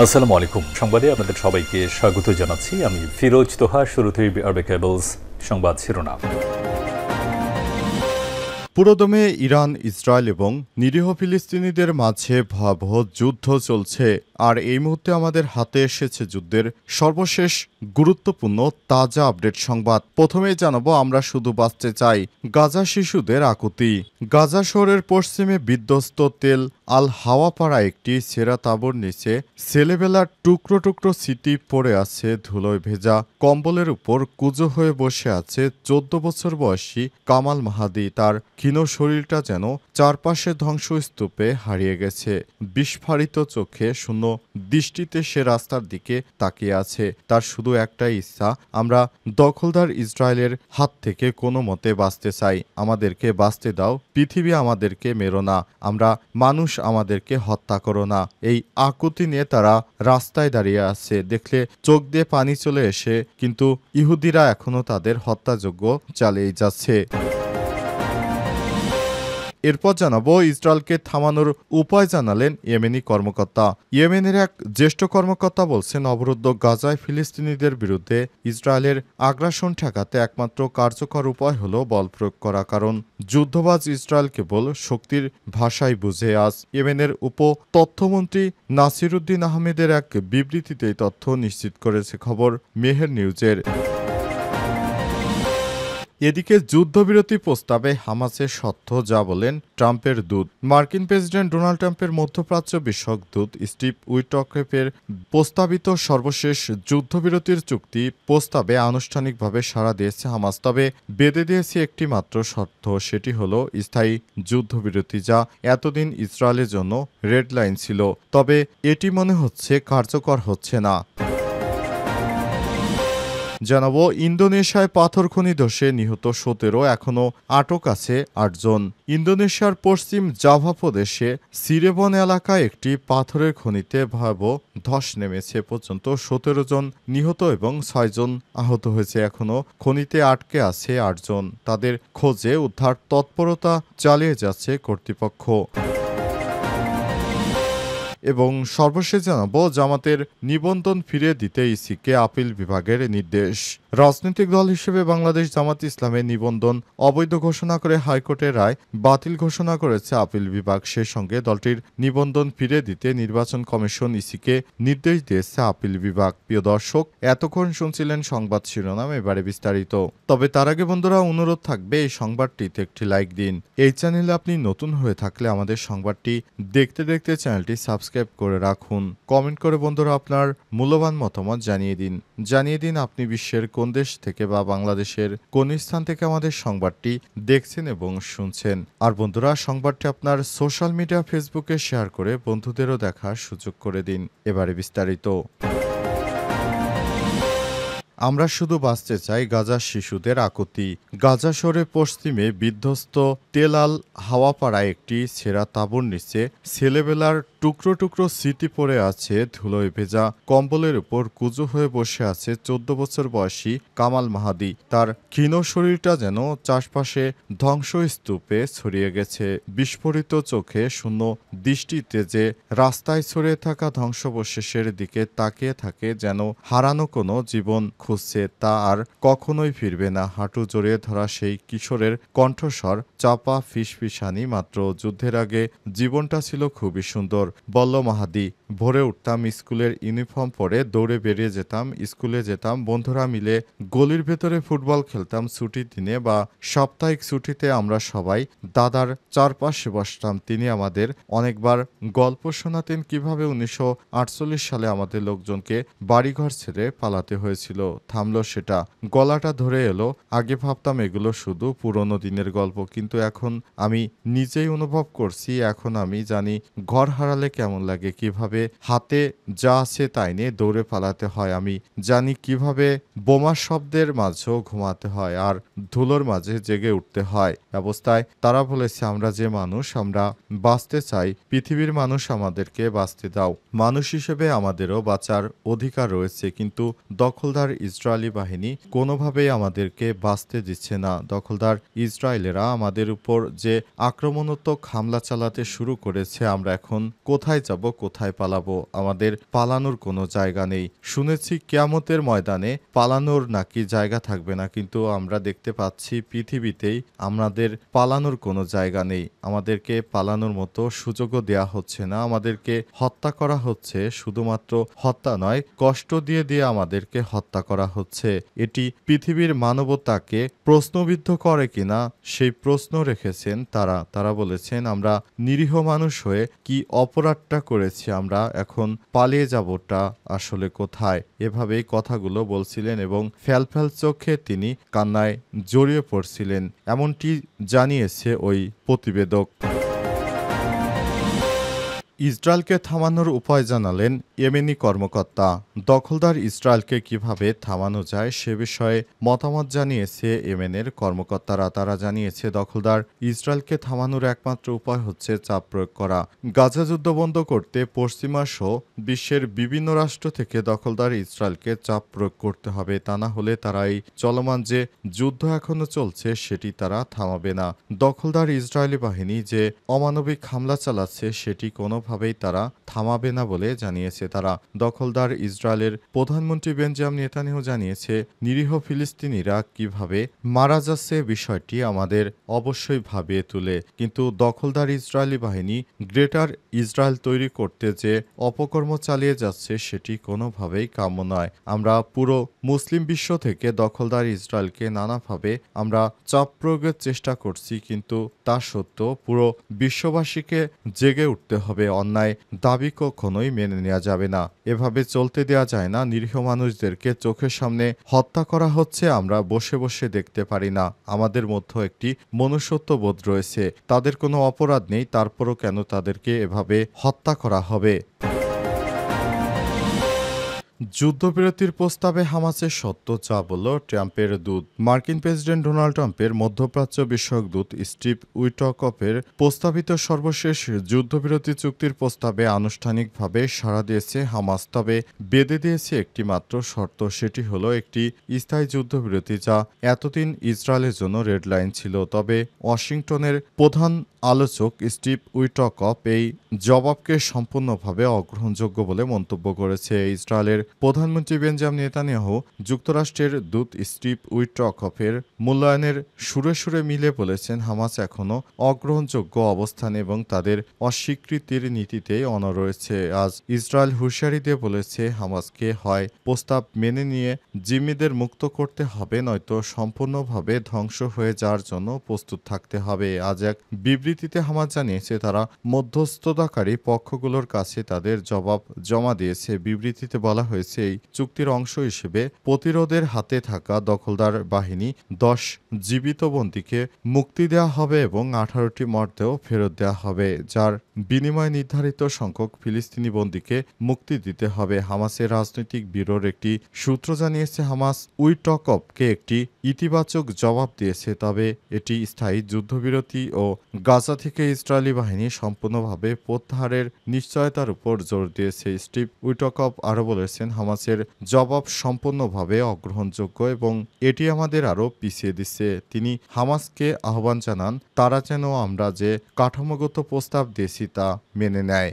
আসসালামু আলাইকুম। সংবাদে আপনাদের সবাইকে স্বাগত জানাচ্ছি। আমি ফিরোজ তোহা। শুরুতেই আরবে কেবলস সংবাদ শিরোনাম। পুরোদমে ইরান, ইসরায়েল এবং নিরীহ ফিলিস্তিনিদের মাঝে ভয়াবহ যুদ্ধ চলছে। আর এই মুহূর্তে আমাদের হাতে এসেছে যুদ্ধের সর্বশেষ গুরুত্বপূর্ণ তাজা আপডেট সংবাদ। প্রথমেই জানাবো, আমরা শুধু বাঁচতে চাই, গাজা শিশুদের আকুতি। গাজা শহরের পশ্চিমে বিধ্বস্ত তেল আল হাওয়াপাড়া একটি সেরা তাঁবুর নিচে ছেলেবেলার টুকরো টুকরো স্মৃতি পড়ে আছে ধুলোয় ভেজা। কম্বলের উপর কুঁজো হয়ে বসে আছে 14 বছর বয়সী কামাল মাহাদি। তার ক্ষীণ শরীরটা যেন চারপাশে ধ্বংসস্তূপে হারিয়ে গেছে। বিস্ফারিত চোখে শূন্য দৃষ্টিতে সে রাস্তার দিকে তাকিয়ে আছে। তার শুধু একটাই ইচ্ছা, আমরা দখলদার ইসরায়েলের হাত থেকে কোনো মতে বাঁচতে চাই। আমাদেরকে বাঁচতে দাও, পৃথিবী আমাদেরকে মেরো না, আমরা মানুষ, আমাদেরকে হত্যা করো না। এই আকুতি নিয়ে তারা রাস্তায় দাঁড়িয়ে আছে। দেখলে চোখ দিয়ে পানি চলে এসে, কিন্তু ইহুদিরা এখনো তাদের হত্যাযজ্ঞ চালিয়ে যাচ্ছে। এরপর জানাবো, ইসরায়েলকে থামানোর উপায় জানালেন ইয়েমেনি কর্মকর্তা। ইয়েমেনের এক জ্যেষ্ঠ কর্মকর্তা বলছেন, অবরুদ্ধ গাজায় ফিলিস্তিনিদের বিরুদ্ধে ইসরায়েলের আগ্রাসন ঠেকাতে একমাত্র কার্যকর উপায় হল বল প্রয়োগ করা, কারণ যুদ্ধবাজ ইসরায়েল কেবল শক্তির ভাষাই বুঝে। আজ ইয়েমেনের উপ তথ্যমন্ত্রী নাসিরুদ্দিন আহমেদের এক বিবৃতিতে তথ্য নিশ্চিত করেছে খবর মেহের নিউজের। এদিকে যুদ্ধবিরতি প্রস্তাবে হামাসের সত্য, যা বলেন ট্রাম্পের দূত। মার্কিন প্রেসিডেন্ট ডোনাল্ড ট্রাম্পের মধ্যপ্রাচ্য বিষয়ক দূত স্টিভ উইটকফের প্রস্তাবিত সর্বশেষ যুদ্ধবিরতির চুক্তি প্রস্তাবে আনুষ্ঠানিকভাবে সাড়া দিয়েছে হামাস। তবে বেঁধে দিয়েছে একটি মাত্র শর্ত, সেটি হলো স্থায়ী যুদ্ধবিরতি, যা এতদিন ইসরায়েলের জন্য রেড লাইন ছিল। তবে এটি মনে হচ্ছে কার্যকর হচ্ছে না। জানাবো, ইন্দোনেশিয়ায় পাথর খনি ধসে নিহত 17, এখনও আটক আছে 8 জন। ইন্দোনেশিয়ার পশ্চিম জাভা প্রদেশে সিরেবন এলাকায় একটি পাথরের খনিতে ভয়াবহ ধস নেমেছে। পর্যন্ত 17 জন নিহত এবং 6 জন আহত হয়েছে। এখনও খনিতে আটকে আছে 8 জন। তাদের খোঁজে উদ্ধার তৎপরতা চালিয়ে যাচ্ছে কর্তৃপক্ষ। এবং সর্বশেষ জানাবো, জামাতের নিবন্ধন ফিরিয়ে দিতে ইসিকে আপিল বিভাগের নির্দেশ। রাজনৈতিক দল হিসেবে বাংলাদেশ জামাত ইসলামের নিবন্ধন অবৈধ ঘোষণা করে হাইকোর্টের রায় বাতিল ঘোষণা করেছে আপিল বিভাগ। সেই সঙ্গে দলটির নিবন্ধন ফিরিয়ে দিতে নির্বাচন কমিশন ইসিকে নির্দেশ দিয়েছে আপিল বিভাগ। প্রিয় দর্শক, এতক্ষণ শুনছিলেন সংবাদ শিরোনাম, এবারে বিস্তারিত। তবে তার আগে বন্ধুরা, অনুরোধ থাকবে এই সংবাদটিতে একটি লাইক দিন। এই চ্যানেলে আপনি নতুন হয়ে থাকলে আমাদের সংবাদটি দেখতে দেখতে চ্যানেলটি সাবস্ক্রাইব করে রাখুন। কমেন্ট করে বন্ধুরা আপনার মূল্যবান মতামত জানিয়ে দিন আপনি বিশ্বের কোন দেশ থেকে বা বাংলাদেশের কোন স্থান থেকে আমাদের সংবাদটি দেখছেন এবং শুনছেন। আর বন্ধুরা, সংবাদটি আপনার সোশ্যাল মিডিয়া ফেসবুকে শেয়ার করে বন্ধুদেরও দেখার সুযোগ করে দিন। এবারে বিস্তারিত। আমরা শুধু বাঁচতে চাই, গাজার শিশুদের আকুতি। গাজা শহরের পশ্চিমে বিধ্বস্ত তেল আল হাওয়াপাড়ায় একটি ছেঁড়া তাঁবুর নিচে ছেলেবেলার টুকরো টুকরো স্মৃতি পড়ে আছে ধুলোয় ভেজা। কম্বলের উপর কুঁজো হয়ে বসে আছে 14 বছর বয়সী কামাল মাহাদি। তার ক্ষীণ শরীরটা যেন চারপাশে ধ্বংসস্তূপে ছড়িয়ে গেছে। বিস্ফোরিত চোখে শূন্য দৃষ্টিতে যে রাস্তায় ছড়িয়ে থাকা ধ্বংসাবশেষের দিকে তাকিয়ে থাকে, যেন হারানো কোনো জীবন খুঁজছে, তা আর কখনোই ফিরবে না। হাঁটু জড়িয়ে ধরা সেই কিশোরের কণ্ঠস্বর চাপা ফিসফিসানি মাত্র। যুদ্ধের আগে জীবনটা ছিল খুবই সুন্দর, বলল মাহাদি। ভোরে উঠতাম, স্কুলের ইউনিফর্ম পরে দৌড়ে বেরিয়ে যেতাম, স্কুলে যেতাম, বন্ধুরা মিলে গলির ভেতরে ফুটবল খেলতাম। ছুটির দিনে বা সাপ্তাহিক ছুটিতে আমরা সবাই দাদার চারপাশে বসতাম। তিনি আমাদের অনেকবার গল্প শোনাতেন, কিভাবে 1948 সালে আমাদের লোকজনকে বাড়িঘর ছেড়ে পালাতে হয়েছিল। থামলো সেটা, গলাটা ধরে এলো। আগে ভাবতাম এগুলো শুধু পুরনো দিনের গল্প, কিন্তু এখন আমি নিজেই অনুভব করছি। এখন আমি জানি ঘর হারালে কেমন লাগে, কিভাবে হাতে যা আছে তাই নিয়ে দৌড়ে পালাতে হয়। আমি জানি কিভাবে বোমার শব্দের মাঝেও ঘুমাতে হয় আর ধুলোর মাঝে জেগে উঠতে হয়। অবস্থায় তারা বলেছে, আমরা যে মানুষ, আমরা বাঁচতে চাই, পৃথিবীর মানুষ, আমাদেরকে বাঁচতে দাও। মানুষ হিসেবে আমাদেরও বাঁচার অধিকার রয়েছে, কিন্তু দখলদার ইসরায়েলি বাহিনী কোনোভাবেই আমাদেরকে বাঁচতে দিচ্ছে না। দখলদার ইসরায়েলেরা আমাদের উপর যে আক্রমণাত্মক হামলা চালাতে শুরু করেছে, আমরা এখন কোথায় যাব, কোথায় পালাবো? আমাদের পালানোর কোনো জায়গা নেই। শুনেছি কিয়ামতের ময়দানে পালানোর নাকি জায়গা থাকবে না, কিন্তু আমরা দেখতে পাচ্ছি পৃথিবীতেই আমাদের পালানোর কোনো জায়গা নেই। আমাদেরকে পালানোর মতো সুযোগও দেয়া হচ্ছে না। আমাদেরকে হত্যা করা হচ্ছে, শুধুমাত্র হত্যা নয়, কষ্ট দিয়ে দিয়ে আমাদেরকে হত্যা করা হচ্ছে। এটি পৃথিবীর মানবতাকে প্রশ্নবিদ্ধ করে কিনা সেই প্রশ্ন রেখেছেন তারা বলেছেন, আমরা নিরীহ মানুষ হয়ে কি অপরাধটা করেছি, আমরা এখন পালিয়ে যাবটা আসলে কোথায়? এভাবেই কথাগুলো বলছিলেন এবং ফ্যালফ্যাল চোখে তিনি কান্নায় জড়িয়ে পড়ছিলেন, এমনটি জানিয়েছে ওই প্রতিবেদক। ইসরায়েলকে থামানোর উপায় জানালেন ইয়েমেনি কর্মকর্তা। দখলদার ইসরায়েলকে কিভাবে থামানো যায় সে বিষয়ে মতামত জানিয়েছে ইয়েমেনের কর্মকর্তারা। তারা জানিয়েছে, দখলদার ইসরায়েলকে থামানোর একমাত্র উপায় হচ্ছে চাপ প্রয়োগ করা। গাজা যুদ্ধ বন্ধ করতে পশ্চিমা সহ বিশ্বের বিভিন্ন রাষ্ট্র থেকে দখলদার ইসরায়েলকে চাপ প্রয়োগ করতে হবে। তা না হলে তারা এই চলমান যে যুদ্ধ এখনো চলছে সেটি তারা থামাবে না। দখলদার ইসরায়েলি বাহিনী যে অমানবিক হামলা চালাচ্ছে সেটি কোনোভাবেই তারা থামাবে না বলে জানিয়েছে তারা। দখলদার ইসরায়েলের প্রধানমন্ত্রী বেঞ্জামিন নেতানিয়াহু জানিয়েছে, নিরীহ ফিলিস্তিনিরা কিভাবে মারা যাচ্ছে বিষয়টি আমাদের অবশ্যই ভাবিয়ে তুলে। কিন্তু দখলদার ইসরায়েলি বাহিনী গ্রেটার ইসরায়েল তৈরি করতে যে অপকর্ম চালিয়ে যাচ্ছে সেটি কোনোভাবেই কাম্য নয়। আমরা পুরো মুসলিম বিশ্ব থেকে দখলদার ইসরায়েলকে নানাভাবে আমরা চাপ প্রয়োগের চেষ্টা করছি, কিন্তু তা সত্ত্বেও পুরো বিশ্ববাসীকে জেগে উঠতে হবে। অন্যায় দাবি কখনোই মেনে নেওয়া যাবে না। এভাবে চলতে দেওয়া যায় না। নিরীহ মানুষদেরকে চোখের সামনে হত্যা করা হচ্ছে, আমরা বসে বসে দেখতে পারি না। আমাদের মধ্যে একটি মনুষ্যত্ববোধ রয়েছে। তাদের কোনো অপরাধ নেই, তারপরও কেন তাদেরকে এভাবে হত্যা করা হবে? যুদ্ধবিরতির প্রস্তাবে হামাসের সত্য, যা বলল ট্রাম্পের দূত। মার্কিন প্রেসিডেন্ট ডোনাল্ড ট্রাম্পের মধ্যপ্রাচ্য বিষয়ক দূত স্টিভ উইটকফের প্রস্তাবিত সর্বশেষ যুদ্ধবিরতি চুক্তির প্রস্তাবে আনুষ্ঠানিকভাবে সাড়া দিয়েছে হামাস, তবে বেঁধে দিয়েছে একটি মাত্র শর্ত। সেটি হলো একটি স্থায়ী যুদ্ধবিরতি, যা এতদিন ইসরায়েলের জন্য রেড লাইন ছিল। তবে ওয়াশিংটনের প্রধান আলোচক স্টিভ উইটকফ এই জবাবকে সম্পূর্ণভাবে অগ্রহণযোগ্য বলে মন্তব্য করেছে। ইসরায়েলের প্রধানমন্ত্রী বেঞ্জামিন নেতানিয়াহু যুক্তরাষ্ট্রের দূত স্টিভ উইটকফের মূল্যায়নের সুরে সুরে মিলে বলেছেন, হামাস এখনও অগ্রহণযোগ্য অবস্থানে এবং তাদের অস্বীকৃতির নীতিতেই অনড় রয়েছে। আজ ইসরায়েল হুঁশিয়ারি দিয়ে বলেছে, হামাসকে হয় প্রস্তাব মেনে নিয়ে জিম্মিদের মুক্ত করতে হবে, নয়তো সম্পূর্ণভাবে ধ্বংস হয়ে যাওয়ার জন্য প্রস্তুত থাকতে হবে। আজ এক বিবৃতিতে হামাস জানিয়েছে, তারা মধ্যস্থতাকারী পক্ষগুলোর কাছে তাদের জবাব জমা দিয়েছে। বিবৃতিতে বলা হয়েছে, এই চুক্তির অংশ হিসেবে প্রতিরোধের হাতে থাকা দখলদার বাহিনী 10 জীবিত বন্দীকে মুক্তি দেওয়া হবে এবং 18টি মরদেহ ফেরত দেওয়া হবে, যার বিনিময়ে নির্ধারিত সংখ্যক ফিলিস্তিনি বন্দীকে মুক্তি দিতে হবে। হামাসের রাজনৈতিক ব্যুরোর একটি সূত্র জানিয়েছে, হামাস উইটকফকে একটি ইতিবাচক জবাব দিয়েছে, তবে এটি স্থায়ী যুদ্ধবিরতি ও গাজা থেকে ইসরায়েলি বাহিনী সম্পূর্ণভাবে প্রত্যাহারের নিশ্চয়তার উপর জোর দিয়েছে। স্টিভ উইটকফ আরও বলেছেন, হামাসের জবাব সম্পূর্ণভাবে অগ্রহণযোগ্য এবং এটি আমাদের আরও পিছিয়ে দিচ্ছে। তিনি হামাসকে আহ্বান জানান, তারা যেন আমরা যে কাঠামোগত প্রস্তাব দিয়েছি তা মেনে নেয়।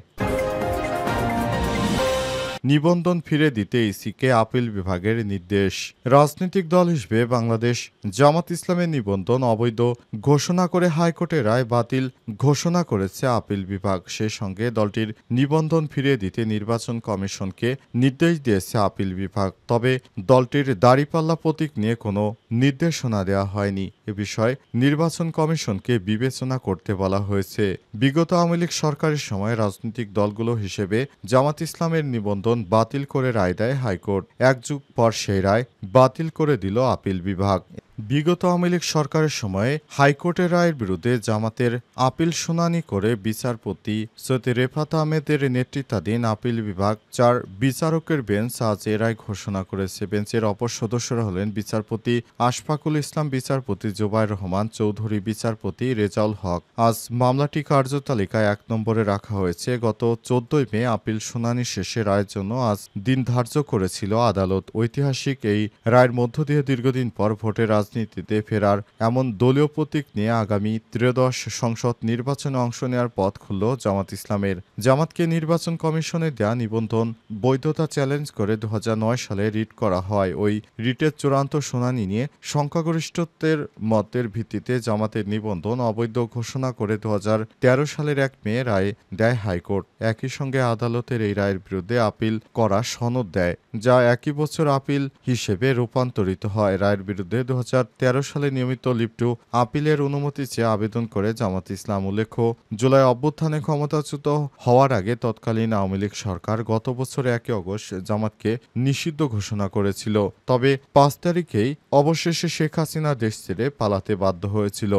নিবন্ধন ফিরে দিতে ইসিকে আপিল বিভাগের নির্দেশ। রাজনৈতিক দল হিসেবে বাংলাদেশ জামাত ইসলামের নিবন্ধন অবৈধ ঘোষণা করে হাইকোর্টের রায় বাতিল ঘোষণা করেছে আপিল বিভাগ। সেই সঙ্গে দলটির নিবন্ধন ফিরিয়ে দিতে নির্বাচন কমিশনকে নির্দেশ দিয়েছে আপিল বিভাগ। তবে দলটির দাঁড়িপাল্লা প্রতীক নিয়ে কোনো নির্দেশনা দেওয়া হয়নি। এ বিষয়ে নির্বাচন কমিশনকে বিবেচনা করতে বলা হয়েছে। বিগত আওয়ামী লীগ সরকারের সময় রাজনৈতিক দলগুলো হিসেবে জামাত ইসলামের নিবন্ধন বাতিল করে রায় দেয় হাইকোর্ট। এক যুগ পর সেই রায় বাতিল করে দিল আপিল বিভাগ। বিগত আওয়ামী লীগ সরকারের সময়ে হাইকোর্টের রায়ের বিরুদ্ধে জামাতের আপিল শুনানি করে বিচারপতি সৈয়দ রেফাত আহমেদের নেতৃত্বাধীন আপিল বিভাগ ৪ বিচারকের বেঞ্চ আজ এ রায় ঘোষণা করেছে। বেঞ্চের অপর সদস্যরা হলেন বিচারপতি আশফাকুল ইসলাম, বিচারপতি জোবায়ের রহমান চৌধুরী, বিচারপতি রেজাউল হক। আজ মামলাটি কার্যতালিকায় ১ নম্বরে রাখা হয়েছে। গত ১৪ মে আপিল শুনানি শেষে রায়ের জন্য আজ দিন ধার্য করেছিল আদালত। ঐতিহাসিক এই রায়ের মধ্য দিয়ে দীর্ঘদিন পর ভোটের রাজনীতিতে ফেরার এমন দলীয় প্রতীক নিয়ে আগামী ত্রয়োদশ সংসদ নির্বাচনে অংশ নেওয়ার পথ খুলল জামাত ইসলামের। জামাতকে নির্বাচন কমিশনে দেয়া নিবন্ধন বৈধতা চ্যালেঞ্জ করে ২০০৯ সালে রিট করা হয়। ওই রিটের চূড়ান্ত শুনানি নিয়ে সংখ্যাগরিষ্ঠত্বের মতের ভিত্তিতে জামাতের নিবন্ধন অবৈধ ঘোষণা করে ২০১৩ সালের ১ মে রায় দেয় হাইকোর্ট। একই সঙ্গে আদালতের এই রায়ের বিরুদ্ধে আপিল করা সনদ দেয়, যা একই বছর আপিল হিসেবে রূপান্তরিত হয়। রায়ের বিরুদ্ধে ২০১৩ সালে নিয়মিত লিভ টু আপিলের অনুমতি চেয়ে আবেদন করে জামাত ইসলাম। উল্লেখ্য, জুলাই অভ্যুত্থানে ক্ষমতাচ্যুত হওয়ার আগে তৎকালীন আওয়ামী লীগ সরকার গত বছর ১ আগস্ট জামাতকে নিষিদ্ধ ঘোষণা করেছিল। তবে ৫ তারিখেই অবশেষে শেখ হাসিনা দেশ ছেড়ে পালাতে বাধ্য হয়েছিল।